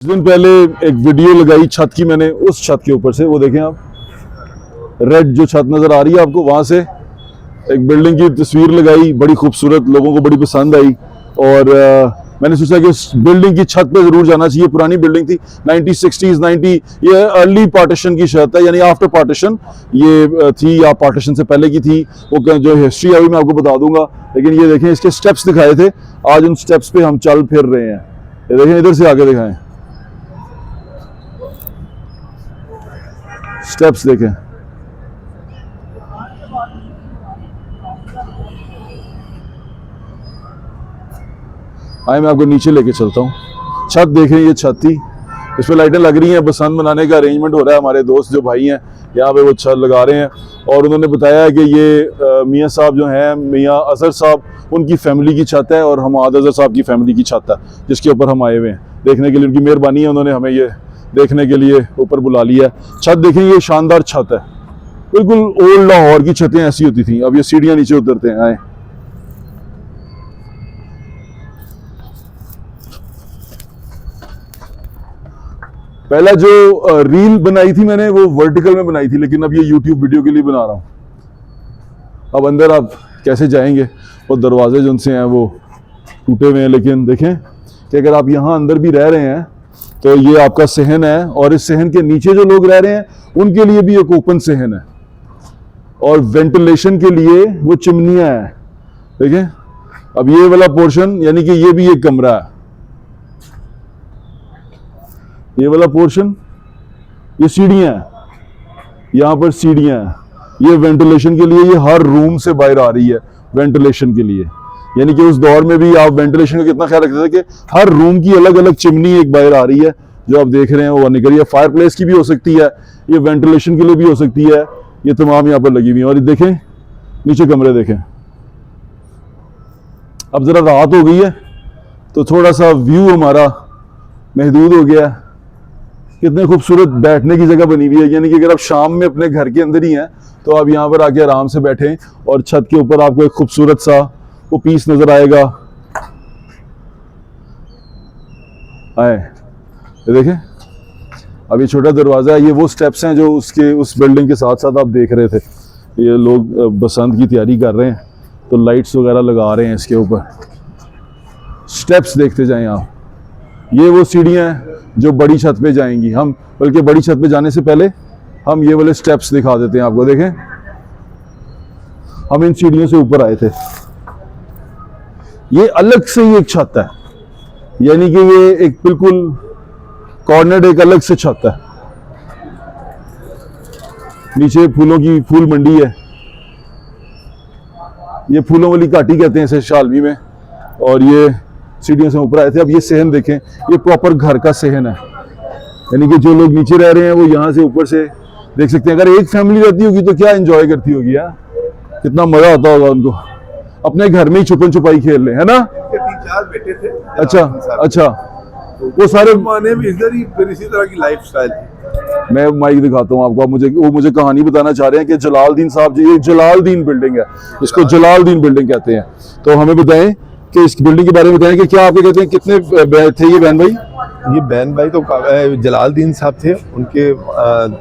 कुछ दिन पहले एक वीडियो लगाई छत की मैंने, उस छत के ऊपर से वो देखें आप, रेड जो छत नजर आ रही है आपको, वहां से एक बिल्डिंग की तस्वीर लगाई, बड़ी खूबसूरत, लोगों को बड़ी पसंद आई। और मैंने सोचा कि उस बिल्डिंग की छत पे जरूर जाना चाहिए। पुरानी बिल्डिंग थी 1960s 90, ये अर्ली पार्टीशन की छत है, यानी आफ्टर पार्टीशन ये थी या पार्टीशन से पहले की थी। वो जो हिस्ट्री है अभी मैं आपको बता दूंगा, लेकिन ये देखें इसके स्टेप्स दिखाए थे, आज उन स्टेप्स पे हम चल फिर रहे हैं। ये देखें, इधर से आगे दिखाएं, स्टेप्स देखें। आए मैं आपको नीचे लेके चलता हूँ। छत देखें, ये छत थी, इस पे लाइटें लग रही हैं, बसंत मनाने का अरेंजमेंट हो रहा है। हमारे दोस्त जो भाई हैं यहाँ पे वो छत लगा रहे हैं, और उन्होंने बताया है कि ये मियाँ साहब जो हैं, मियाँ अजहर साहब, उनकी फैमिली की छत है और हमाद अजहर साहब की फैमिली की छत है, जिसके ऊपर हम आए हुए हैं देखने के लिए। उनकी मेहरबानी है, उन्होंने हमें ये देखने के लिए ऊपर बुला लिया। छत देखें, ये शानदार छत है, बिल्कुल ओल्ड लाहौर की छतें ऐसी होती थी। अब ये सीढ़ियाँ नीचे उतरते हैं, आए। पहला जो रील बनाई थी मैंने वो वर्टिकल में बनाई थी, लेकिन अब ये यूट्यूब वीडियो के लिए बना रहा हूँ। अब अंदर आप कैसे जाएंगे, वो दरवाजे जो उनसे हैं वो टूटे हुए हैं, लेकिन देखें कि अगर आप यहाँ अंदर भी रह रहे हैं तो ये आपका सहन है, और इस सहन के नीचे जो लोग रह रहे हैं उनके लिए भी एक ओपन सहन है, और वेंटिलेशन के लिए वो चिमनियाँ हैं। देखें, अब ये वाला पोर्शन, यानी कि ये भी एक कमरा है, ये वाला पोर्शन, ये सीढ़ियाँ हैं, यहाँ पर सीढ़ियाँ हैं, ये वेंटिलेशन के लिए, ये हर रूम से बाहर आ रही है वेंटिलेशन के लिए। यानी कि उस दौर में भी आप वेंटिलेशन का कितना ख्याल रखते थे कि हर रूम की अलग अलग चिमनी एक बाहर आ रही है, जो आप देख रहे हैं वो निकल रही है। फायर प्लेस की भी हो सकती है, ये वेंटिलेशन के लिए भी हो सकती है, ये तमाम यहाँ पर लगी हुई है। और ये देखें नीचे कमरे देखें। अब जरा रात हो गई है तो थोड़ा सा व्यू हमारा महदूद हो गया है। कितने खूबसूरत बैठने की जगह बनी हुई है, यानी कि अगर आप शाम में अपने घर के अंदर ही हैं तो आप यहाँ पर आके आराम से बैठें, और छत के ऊपर आपको एक खूबसूरत सा वो पीस नजर आएगा। आए, ये देखें, अब ये छोटा दरवाजा है, ये वो स्टेप्स हैं जो उसके उस बिल्डिंग के साथ साथ आप देख रहे थे। ये लोग बसंत की तैयारी कर रहे हैं तो लाइट्स वगैरह लगा रहे हैं इसके ऊपर। स्टेप्स देखते जाएं आप, ये वो सीढ़ियाँ हैं जो बड़ी छत पे जाएंगी। हम बल्कि बड़ी छत पे जाने से पहले हम ये वाले स्टेप्स दिखा देते हैं आपको। देखें, हम इन सीढ़ियों से ऊपर आए थे, ये अलग से ही एक छत है, यानी कि ये एक बिल्कुल कॉर्नर, एक अलग से छत है। नीचे फूलों की फूल मंडी है, ये फूलों वाली घाटी कहते हैं इसे शालवी में, और ये सीढ़ियों से ऊपर आए थे। अब ये सहन देखें, ये प्रॉपर घर का सहन है, यानी कि जो लोग नीचे रह रहे हैं वो यहाँ से ऊपर से देख सकते हैं। अगर एक फैमिली रहती होगी तो क्या एंजॉय करती होगी यार, कितना मजा आता होगा उनको, अपने घर में ही छुपन छुपाई खेल रहे, है ना। 3-4 बेटे थे। अच्छा अच्छा, वो सारे माने भी इधर ही फिर इसी तरह की लाइफस्टाइल थी। मैं माइक दिखाता हूँ आपको। वो मुझे कहानी बताना चाह रहे हैं कि जलालदीन साहब जी, ये जलालदीन बिल्डिंग है, इसको जलालदीन बिल्डिंग कहते हैं। तो हमें बताएं कि इस बिल्डिंग के बारे में बताएं कि क्या आपके कहते हैं कितने थे ये बहन भाई? ये बहन भाई तो जलालदीन साहब थे, उनके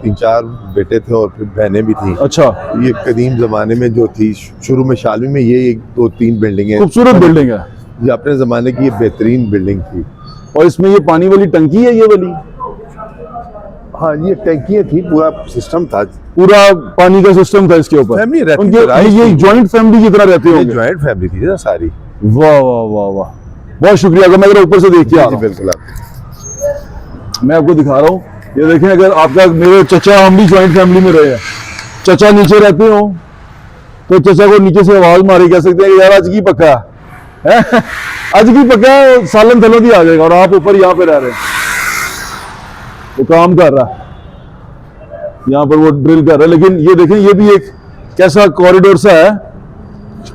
3-4 बेटे थे और फिर बहनें भी थी। अच्छा, ये कदीम जमाने में जो थी, शुरू में शालवी में ये 1-2-3 बिल्डिंगें, खूबसूरत बिल्डिंग है, ये अपने जमाने की ये बेहतरीन बिल्डिंग थी। और इसमें ये पानी वाली टंकी है, ये वाली? हाँ, ये टैंकियाँ थी, पूरा सिस्टम था, पूरा पानी का सिस्टम था इसके ऊपर। फैमिली रहती उनके ये जॉइंट फैमिली की तरह रहते होंगे। ज्वाइंट फैमिली थी ना सारी। वाह वाह वाह वाह, बहुत शुक्रिया। अगर मैं ऊपर से देख के आ रहा हूं, बिल्कुल मैं आपको दिखा रहा हूँ। ये देखें, अगर आपका, मेरे चचा, हम भी ज्वाइंट फैमिली में रहे हैं, चचा नीचे रहते हो तो चचा को नीचे से आवाज मारी, कह सकते हैं यार आज की पक्का है, आज की पक्का है, सालन थलों भी आ जाएगा, और आप ऊपर यहाँ पे रह रहे हैं, वो काम कर रहा है यहाँ पर, वो ड्रिल कर रहा है। लेकिन ये देखें, ये भी एक कैसा कॉरिडोर सा है,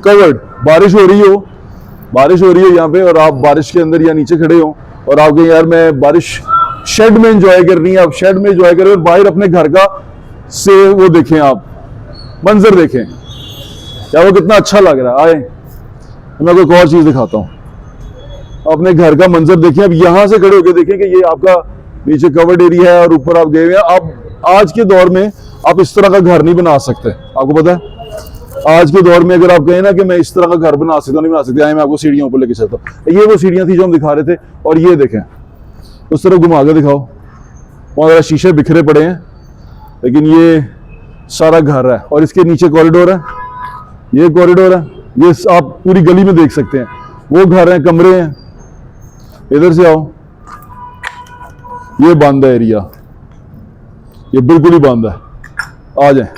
कवर्ड। बारिश हो रही हो यहाँ पे, और आप बारिश के अंदर या नीचे खड़े हो और आप कहें यार मैं बारिश शेड में एंजॉय करनी है, आप शेड में एंजॉय करें, और बाहर अपने घर का से वो देखें, आप मंजर देखें, क्या वो कितना अच्छा लग रहा है। आए, मैं कोई और चीज दिखाता हूँ, अपने घर का मंजर देखें। अब यहाँ से खड़े होकर देखें कि ये आपका नीचे कवर्ड एरिया है और ऊपर आप गए हुए हैं। आप आज के दौर में आप इस तरह का घर नहीं बना सकते, आपको पता है। आज के दौर में अगर आप कहें ना कि मैं इस तरह का घर बना सकता हूँ, नहीं बना सकते। आए मैं आपको सीढ़ियों पर लेके चलता हूँ। ये वो सीढ़ियाँ थी जो हम दिखा रहे थे, और ये देखें, उस तरफ घुमा के दिखाओ, वहाँ जरा शीशे बिखरे पड़े हैं, लेकिन ये सारा घर है। और इसके नीचे कॉरिडोर है, ये कॉरिडोर है, ये आप पूरी गली में देख सकते हैं। वो घर हैं, कमरे हैं। इधर से आओ, ये बंद है एरिया, ये बिल्कुल ही बंद है। आ जाए,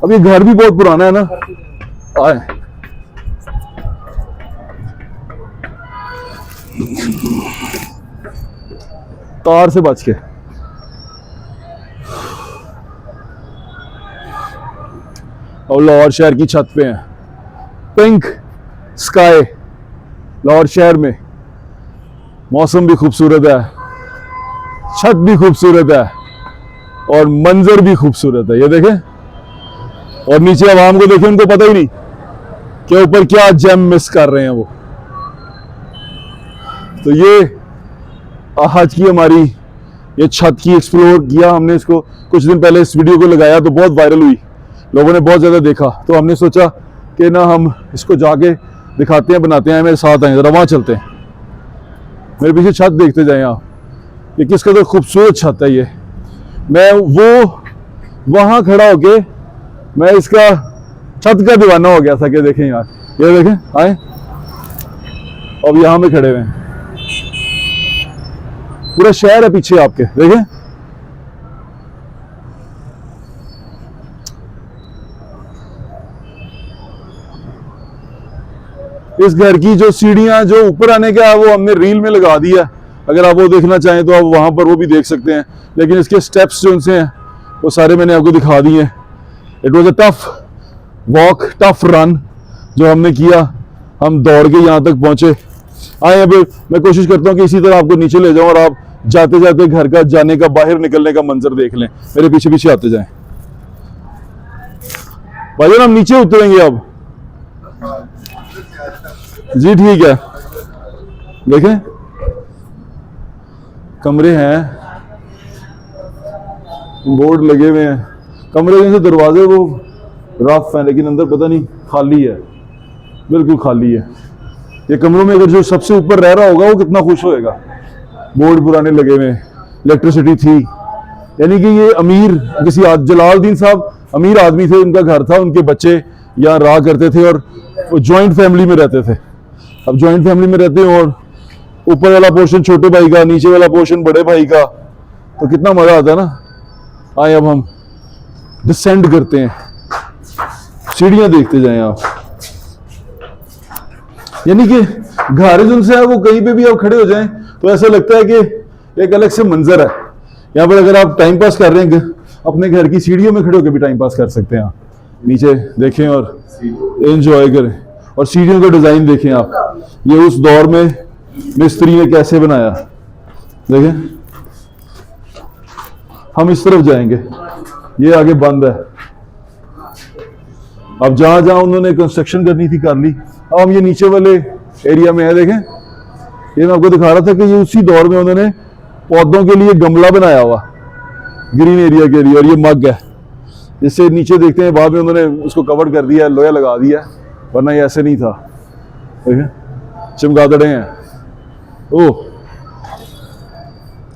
अब ये घर भी बहुत पुराना है ना, आए। तार से बच के, और लाहौर शहर की छत पे हैं, पिंक स्काई। लाहौर शहर में मौसम भी खूबसूरत है, छत भी खूबसूरत है, और मंजर भी खूबसूरत है। ये देखें, और नीचे आवाम को देखें, उनको पता ही नहीं कि ऊपर क्या जेम मिस कर रहे हैं वो। तो ये आज की हमारी ये छत की एक्सप्लोर किया हमने। इसको कुछ दिन पहले इस वीडियो को लगाया तो बहुत वायरल हुई, लोगों ने बहुत ज़्यादा देखा, तो हमने सोचा कि ना हम इसको जाके दिखाते हैं, बनाते हैं। मेरे साथ आए, जरा वहाँ चलते हैं। मेरे पीछे छत देखते जाएं आप, ये किस कदर खूबसूरत छत है। ये मैं वो वहाँ खड़ा होके मैं इसका छत का दीवाना हो गया था कि देखें यार, ये देखें, आए अब यहाँ में खड़े हुए हैं, पूरा शहर है पीछे आपके, देखें। इस घर की जो सीढ़ियां जो ऊपर आने का है वो हमने रील में लगा दिया, अगर आप वो देखना चाहें तो आप वहां पर वो भी देख सकते हैं। लेकिन इसके स्टेप्स जो उनसे हैं वो सारे मैंने आपको दिखा दिए। It was a tough walk, tough run जो हमने किया। हम दौड़ के यहाँ तक पहुंचे। आए, अब मैं कोशिश करता हूँ कि इसी तरह आपको नीचे ले जाऊं और आप जाते जाते घर का जाने का, बाहर निकलने का मंजर देख लें। मेरे पीछे पीछे आते जाएं भाईजान, हम नीचे उतरेंगे अब। जी ठीक है, देखें कमरे हैं, बोर्ड लगे हुए हैं। कमरे के दरवाजे वो रफ हैं, लेकिन अंदर पता नहीं, खाली है, बिल्कुल खाली है। ये कमरों में अगर जो सबसे ऊपर रह रहा होगा वो कितना खुश होएगा। बोर्ड पुराने लगे हुए, इलेक्ट्रिसिटी थी, यानी कि ये अमीर किसी जलालुद्दीन साहब अमीर आदमी थे, उनका घर था, उनके बच्चे यहाँ रहा करते थे और वो जॉइंट फैमिली में रहते थे। अब जॉइंट फैमिली में रहते हैं और ऊपर वाला पोर्शन छोटे भाई का, नीचे वाला पोर्शन बड़े भाई का, तो कितना मजा आता है ना। आए अब हम डिसेंड करते हैं, सीढ़ियां देखते जाएं आप। यानी कि घर जिनसे है वो कहीं पे भी आप खड़े हो जाएं तो ऐसा लगता है कि एक अलग से मंजर है। यहाँ पर अगर आप टाइम पास कर रहे हैं अपने घर की सीढ़ियों में खड़े होकर भी टाइम पास कर सकते हैं। आप नीचे देखें और एंजॉय करें, और सीढ़ियों का डिजाइन देखें आप, ये उस दौर में मिस्त्री ने कैसे बनाया। देखें, हम इस तरफ जाएंगे, ये आगे बंद है। अब जहां जहां उन्होंने कंस्ट्रक्शन करनी थी कर ली। अब हम ये नीचे वाले एरिया में है, देखें, ये मैं आपको दिखा रहा था कि ये उसी दौर में उन्होंने पौधों के लिए गमला बनाया हुआ ग्रीन एरिया के लिए, और ये मग है जिससे नीचे देखते हैं बाद में उन्होंने उसको कवर कर दिया, लोहा लगा दिया, वरना ये ऐसे नहीं था। देखें, चमगादड़े हैं, ओह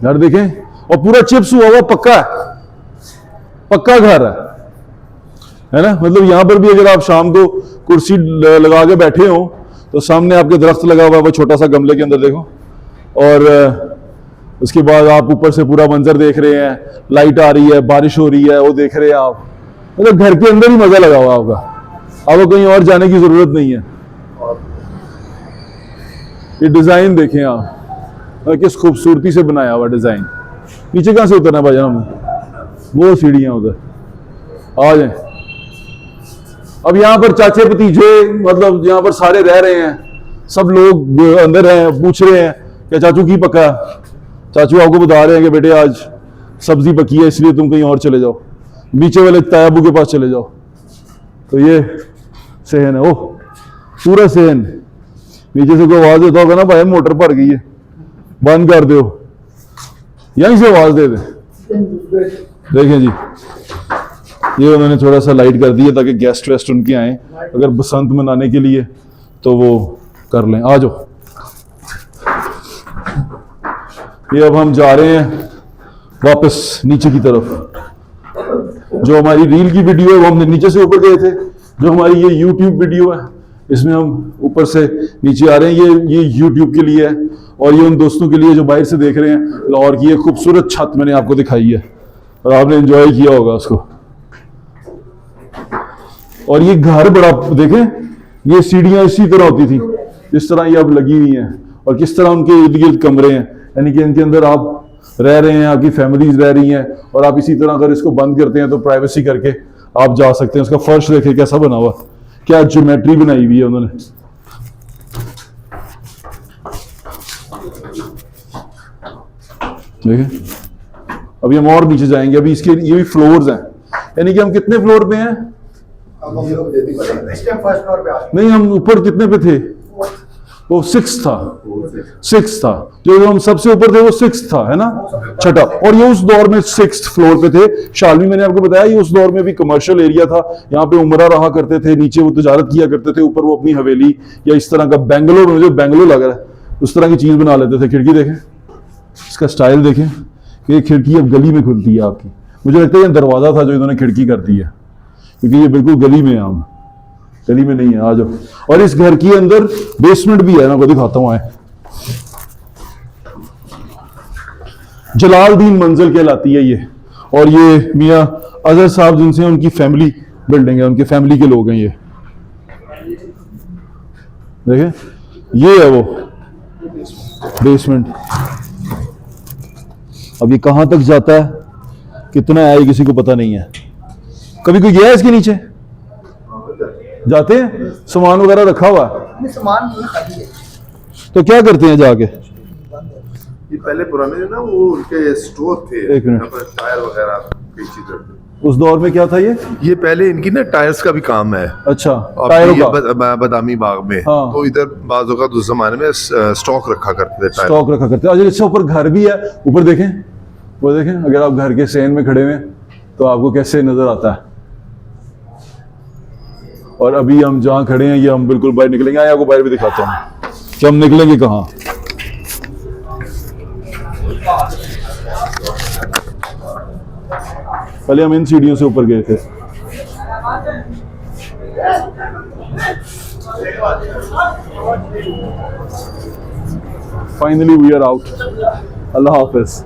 घर देखें, और पूरा चिप्स हुआ हुआ पक्का है, पक्का घर है ना। मतलब यहाँ पर भी अगर आप शाम को कुर्सी लगा के बैठे हो तो सामने आपके दरख्त लगा हुआ है वो छोटा सा गमले के अंदर, देखो, और उसके बाद आप ऊपर से पूरा मंजर देख रहे हैं, लाइट आ रही है, बारिश हो रही है, वो देख रहे हैं आप। मतलब घर के अंदर ही मजा लगा हुआ आपका, आपको कहीं और जाने की जरूरत नहीं है। ये डिजाइन देखें आप, किस खूबसूरती से बनाया हुआ डिजाइन। नीचे कहां से उतरना है भाईजान हमें? वो सीढ़ियां उधर, आ जाए। अब यहाँ पर चाचे भतीजे, मतलब यहाँ पर सारे रह रहे हैं, सब लोग अंदर हैं, पूछ रहे हैं कि चाचू की पका। चाचू आपको बता रहे हैं कि बेटे आज सब्जी पकी है इसलिए तुम कहीं और चले जाओ, नीचे वाले तायाबू के पास चले जाओ। तो ये सहन है, ओह पूरा सहन। नीचे से कोई आवाज देता होगा ना, भाई मोटर भर गई है, बंद कर दो। यहीं से आवाज दे दे। देखें जी, ये उन्होंने थोड़ा सा लाइट कर दिया ताकि गेस्ट वेस्ट उनके आए अगर बसंत मनाने के लिए तो वो कर लें। आ जाओ। ये अब हम जा रहे हैं वापस नीचे की तरफ। जो हमारी रील की वीडियो है वो हमने नीचे से ऊपर गए थे। जो हमारी ये यूट्यूब वीडियो है इसमें हम ऊपर से नीचे आ रहे हैं। ये यूट्यूब के लिए है और ये उन दोस्तों के लिए जो बाहर से देख रहे हैं। लाहौर की ये खूबसूरत छत मैंने आपको दिखाई है और आपने एंजॉय किया होगा उसको। और ये घर बड़ा, देखें ये सीढ़ियां इसी तरह होती थी, इस तरह ये अब लगी हुई हैं और किस तरह उनके इर्द गिर्द कमरे हैं, यानी कि इनके अंदर आप रह रहे हैं, आपकी फैमिलीज रह रही हैं और आप इसी तरह अगर इसको बंद करते हैं तो प्राइवेसी करके आप जा सकते हैं। उसका फर्श देखें कैसा बना हुआ, क्या ज्योमेट्री बनाई हुई है उन्होंने। देखें अभी हम और नीचे जाएंगे। अभी इसके ये भी फ्लोर्स हैं, यानी कि हम कितने फ्लोर पे हैं? नहीं, हम ऊपर कितने पे थे? वो 6 था, 6 था। जो हम सबसे ऊपर थे वो 6 था, है ना, छठा। और ये उस दौर में 6th फ्लोर पे थे। शालमी मैंने आपको बताया ये उस दौर में भी कमर्शियल एरिया था। यहाँ पे उमरा रहा करते थे, नीचे वो तजारत किया करते थे, ऊपर वो अपनी हवेली या इस तरह का बेंगलोर में जो बेंगलोर लग रहा है उस तरह की चीज बना लेते थे। खिड़की देखें, इसका स्टाइल देखें कि खिड़की अब गली में खुलती है आपकी। मुझे लगता है ये दरवाजा था जो इन्होंने खिड़की कर दी है, क्योंकि ये बिल्कुल गली में है, हम गली में नहीं है। आ जाओ। और इस घर के अंदर बेसमेंट भी है, मैं आपको दिखाता हूँ। आए, जलालदीन मंजिल कहलाती है ये। और ये मियाँ अजहर साहब जिनसे उनकी फैमिली बिल्डिंग है, उनके फैमिली के लोग हैं ये। देखें ये है वो बेसमेंट। अब ये कहां तक जाता है, कितना है, ये किसी को पता नहीं है। कभी कोई गया है इसके नीचे? जाते हैं, सामान वगैरह रखा हुआ है? सामान नहीं खाली है। तो क्या करते हैं जाके? ये पहले पुराने जो ना वो उनके स्टोर थे, एक मिनट। यहाँ पर टायर वगैरह कई चीजें थे। उस दौर में क्या था ये पहले इनकी ना टायर्स का भी काम है। अच्छा, अब टायरों ये का बदामी बाग में, हाँ। तो इधर बाजों का उस जमाने में स्टॉक रखा करते थे टायर। स्टॉक रखा करते हैं। अच्छा, ऊपर घर भी है। ऊपर देखें, वो देखें, अगर आप घर के सेन में खड़े हुए तो आपको कैसे नजर आता है। और अभी हम जहाँ खड़े हैं ये हम बिल्कुल बाहर निकलेंगे। आया आपको बाहर भी दिखाता हूँ कि हम निकलेंगे कहाँ। पहले हम इन सीढ़ियों से ऊपर गए थे। Finally we are out. अल्लाह हाफिज।